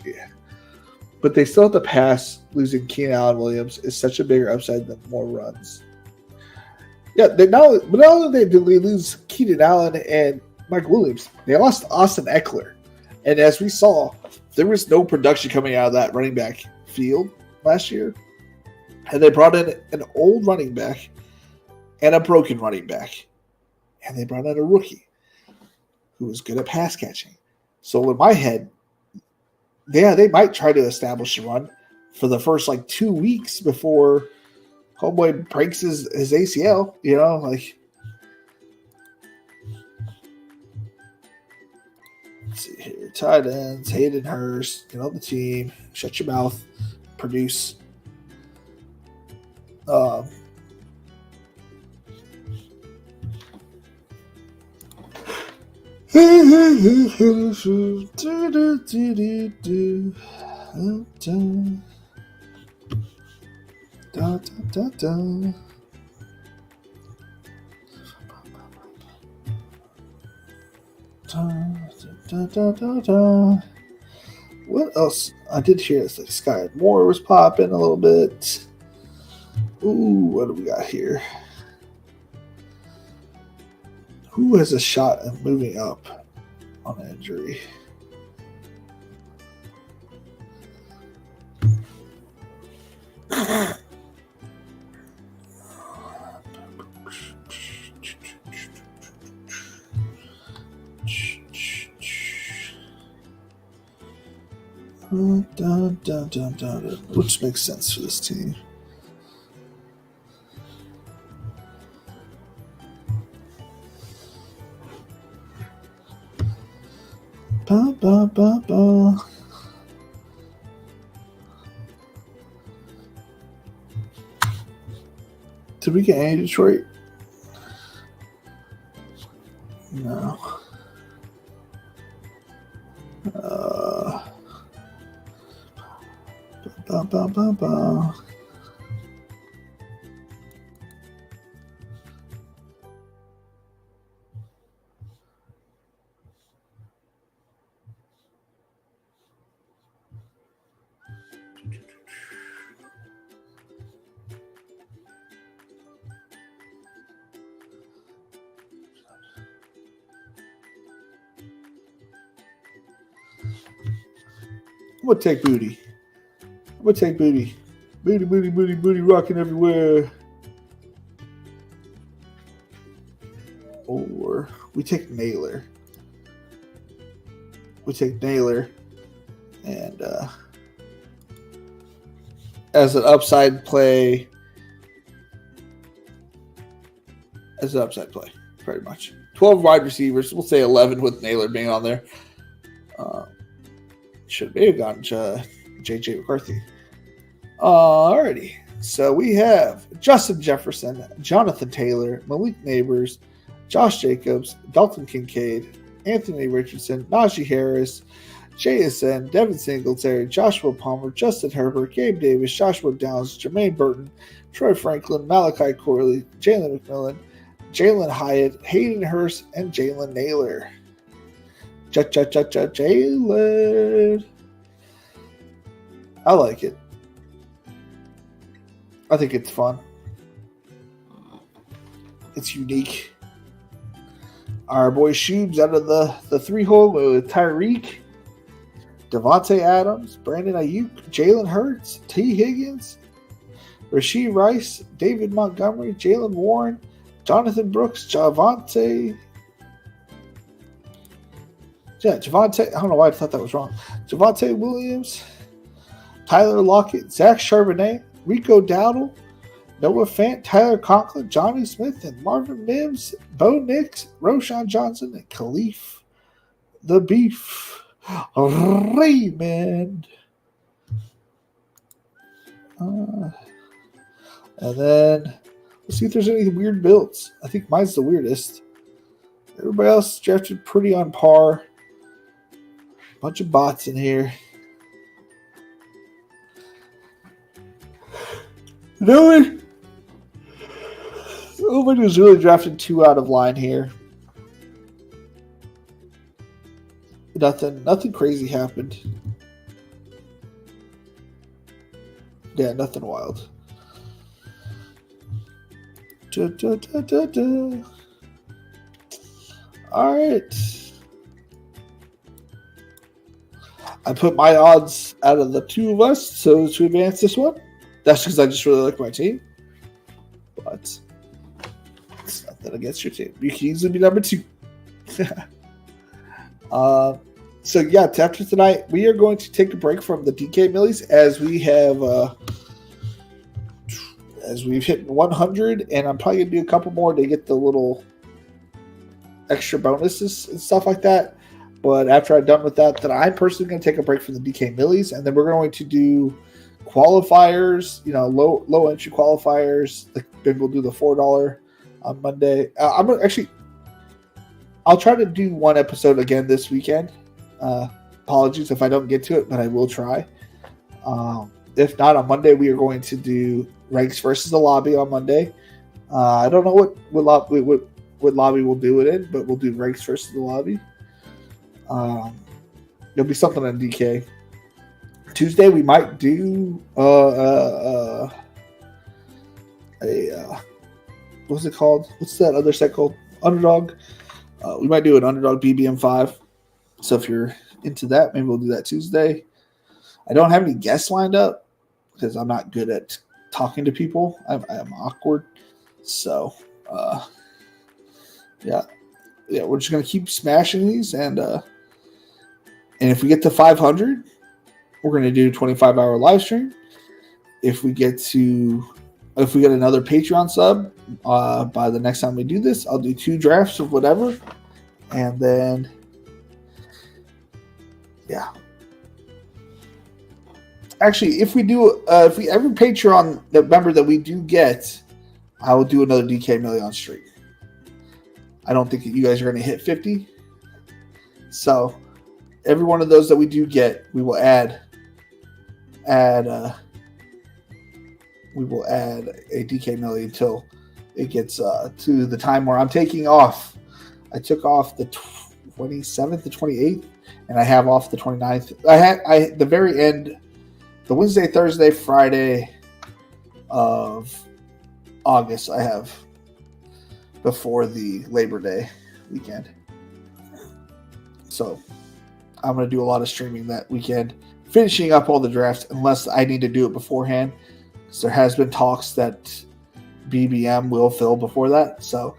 But they still have to pass. Losing Keenan Allen Williams is such a bigger upside than more runs. Yeah, not only did they lose Keenan Allen and Mike Williams, they lost Austin Eckler. And as we saw, there was no production coming out of that running back field last year. And they brought in an old running back and a broken running back. And they brought in a rookie who was good at pass catching. So in my head, they might try to establish a run for the first 2 weeks before homeboy breaks his ACL. Let's see here. Tight ends, Hayden Hurst, get on the team, shut your mouth, produce. What else? I did hear that Sky Moore was popping a little bit. Ooh, what do we got here? Who has a shot at moving up on an injury? Which makes sense for this team. Ba, ba, ba, ba. Did we get any Detroit? No. Ba, ba, ba, ba. I'm going to take Booty. Booty rocking everywhere. Or we take Naylor. And as an upside play. Pretty much. 12 wide receivers. We'll say 11 with Naylor being on there. Should maybe have gotten J.J. McCarthy. Alrighty. So we have Justin Jefferson, Jonathan Taylor, Malik Neighbors, Josh Jacobs, Dalton Kincaid, Anthony Richardson, Najee Harris, JSN, Devin Singletary, Joshua Palmer, Justin Herbert, Gabe Davis, Joshua Downs, Jermaine Burton, Troy Franklin, Malachi Corley, Jalen McMillan, Jalen Hyatt, Hayden Hurst, and Jalen Naylor. Jalen. I like it. I think it's fun. It's unique. Our boy Shubes out of the 3-hole with Tyreek, Devontae Adams, Brandon Ayuk, Jalen Hurts, T. Higgins, Rashee Rice, David Montgomery, Jalen Warren, Jonathan Brooks, Javonte. I don't know why I thought that was wrong. Javonte Williams, Tyler Lockett, Zach Charbonnet, Rico Dowdle, Noah Fant, Tyler Conklin, Johnny Smith, and Marvin Mims, Bo Nix, Roshan Johnson, and Khalif the Beef Raymond. And then let's see if there's any weird builds. I think mine's the weirdest. Everybody else drafted pretty on par. Bunch of bots in here. Nobody was really drafted too out of line here. Nothing crazy happened. Yeah, nothing wild. All right. I put my odds out of the two of us so to advance this one. That's because I just really like my team. But it's nothing against your team. You can easily be number 2. So yeah, after tonight, we are going to take a break from the DK Millies as we have as we've hit 100, and I'm probably gonna do a couple more to get the little extra bonuses and stuff like that. But after I'm done with that, then I'm personally going to take a break from the DK Millies, and then we're going to do qualifiers, low entry qualifiers. Then we'll do the $4 on Monday. I'll try to do one episode again this weekend. Apologies if I don't get to it, but I will try. If not, on Monday we are going to do ranks versus the lobby on Monday. I don't know what lobby we'll do it in, but we'll do ranks versus the lobby. There'll be something on DK. Tuesday we might do what's it called? What's that other set called? Underdog. We might do an Underdog BBM5. So if you're into that, maybe we'll do that Tuesday. I don't have any guests lined up because I'm not good at talking to people. I'm awkward. So yeah, we're just gonna keep smashing these, and if we get to 500, we're gonna do a 25-hour live stream. If we get another Patreon sub by the next time we do this, I'll do 2 drafts of whatever, and then yeah. Actually, if every Patreon member that we do get, I will do another DK Million streak. I don't think that you guys are going to hit 50. So every one of those that we do get, we will add a DK Million until it gets to the time where I'm taking off. I took off the 27th, the 28th, and I have off the 29th. I the very end, the Wednesday, Thursday, Friday of August, I have before the Labor Day weekend. So I'm going to do a lot of streaming that weekend, finishing up all the drafts, unless I need to do it beforehand, because there has been talks that BBM will fill before that. So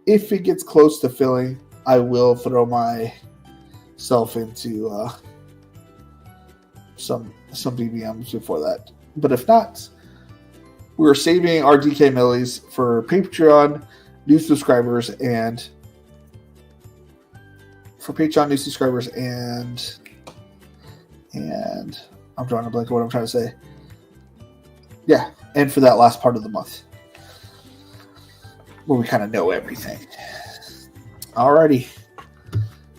if it gets close to filling, I will throw myself into some BBMs before that. But if not, we're saving our DK Millies for Patreon new subscribers and I'm drawing a blank on what I'm trying to say. Yeah, and for that last part of the month where we kind of know everything. Alrighty.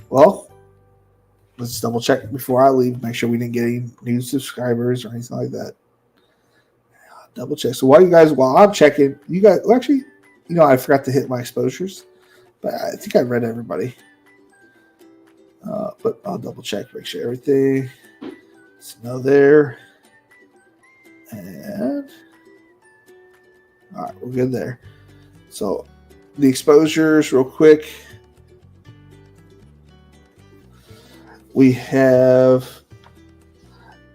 Well, let's double check before I leave. Make sure we didn't get any new subscribers or anything like that. Double check. So while I'm checking, you guys, well, actually, I forgot to hit my exposures, but I think I read everybody. But I'll double check, make sure everything is no there. And all right, we're good there. So the exposures, real quick. We have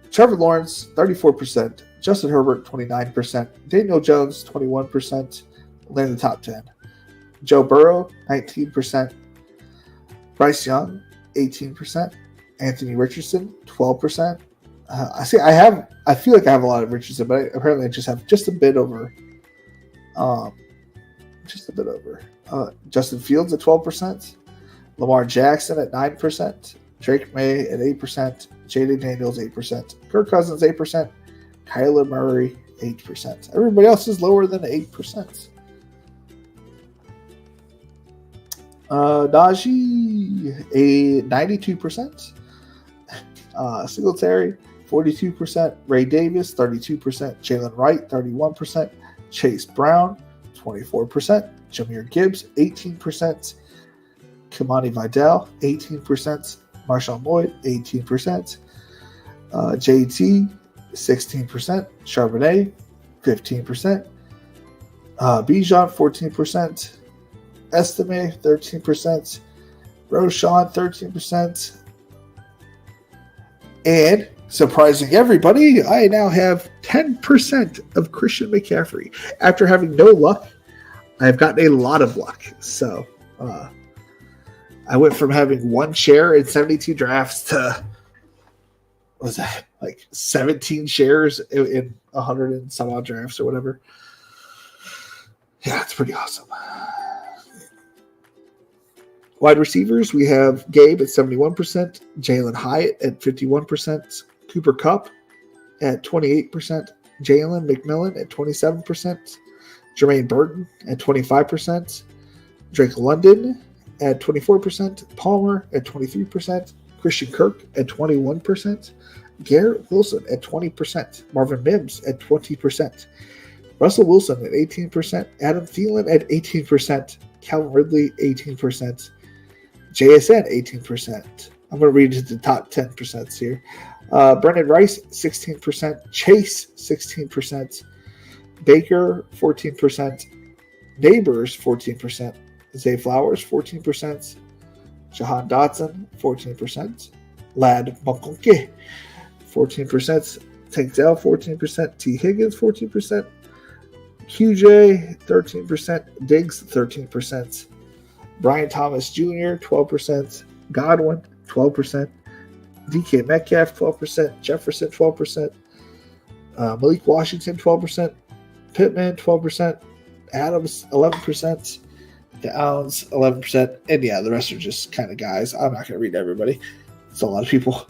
Trevor Lawrence, 34%. Justin Herbert, 29%. Daniel Jones, 21%. Land the top 10. Joe Burrow, 19%. Bryce Young, 18%. Anthony Richardson, 12%. I feel like I have a lot of Richardson, but apparently I just have just a bit over. Justin Fields at 12%. Lamar Jackson at 9%. Drake May at 8%. Jaden Daniels, 8%. Kirk Cousins, 8%. Kyler Murray, 8%. Everybody else is lower than 8%. Najee, a 92%. Singletary, 42%. Ray Davis, 32%. Jalen Wright, 31%. Chase Brown, 24%. Jahmyr Gibbs, 18%. Kamani Vidal, 18%. Marshawn Lloyd, 18%. JT, 16%. Charbonnet, 15%. Bijan, 14%. Estime, 13%. Roshan, 13%. And, surprising everybody, I now have 10% of Christian McCaffrey. After having no luck, I have gotten a lot of luck. So, I went from having one share in 72 drafts to, what was that, like 17 shares in 100 and some odd drafts or whatever. Yeah, it's pretty awesome. Wide receivers, we have Gabe at 71%, Jalen Hyatt at 51%, Cooper Kupp at 28%, Jalen McMillan at 27%, Jermaine Burton at 25%, Drake London at 24%, Palmer at 23%, Christian Kirk at 21%, Garrett Wilson at 20%, Marvin Mims at 20%, Russell Wilson at 18%, Adam Thielen at 18%, Calvin Ridley 18%, JSN 18%. I'm going to read the top 10% here. Brendan Rice 16%, Chase 16%, Baker 14%, Neighbors 14%, Zay Flowers 14%, Jahan Dotson 14%, Lad Mokonke 14%, Tank Dell 14%, T. Higgins 14%, QJ 13%, Diggs 13%, Brian Thomas Jr. 12%, Godwin 12%, DK Metcalf 12%, Jefferson 12%, Malik Washington 12%, Pittman 12%, Adams 11%, Downs 11%, and yeah, the rest are just kind of guys. I'm not going to read everybody. It's a lot of people.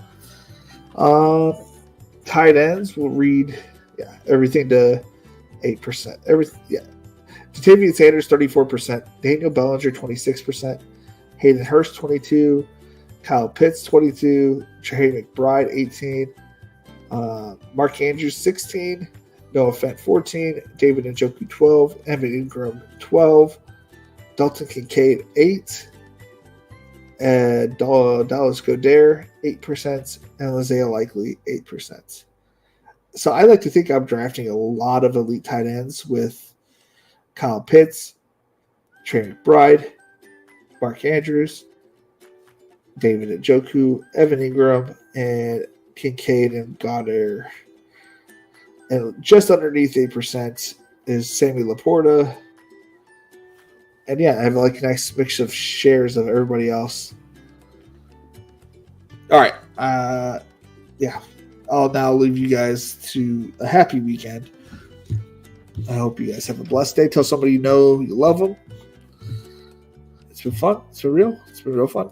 Tight ends, we'll read everything to 8%. Jatavian Sanders 34%, Daniel Bellinger 26%, Hayden Hurst 22%, Kyle Pitts 22%, Trey McBride 18%, Mark Andrews 16%, Noah Fent 14%, David Njoku 12%, Evan Ingram 12%, Dalton Kincaid 8%, and Dallas Goedert 8%, and Isaiah Likely 8%. So I like to think I'm drafting a lot of elite tight ends with Kyle Pitts, Trey McBride, Mark Andrews, David Njoku, Evan Ingram, and Kincaid and Goddard. And just underneath 8% is Sammy Laporta. And yeah, I have like a nice mix of shares of everybody else. All right. I'll now leave you guys to a happy weekend. I hope you guys have a blessed day. Tell somebody you know you love them. It's been fun. It's been real. It's been real fun.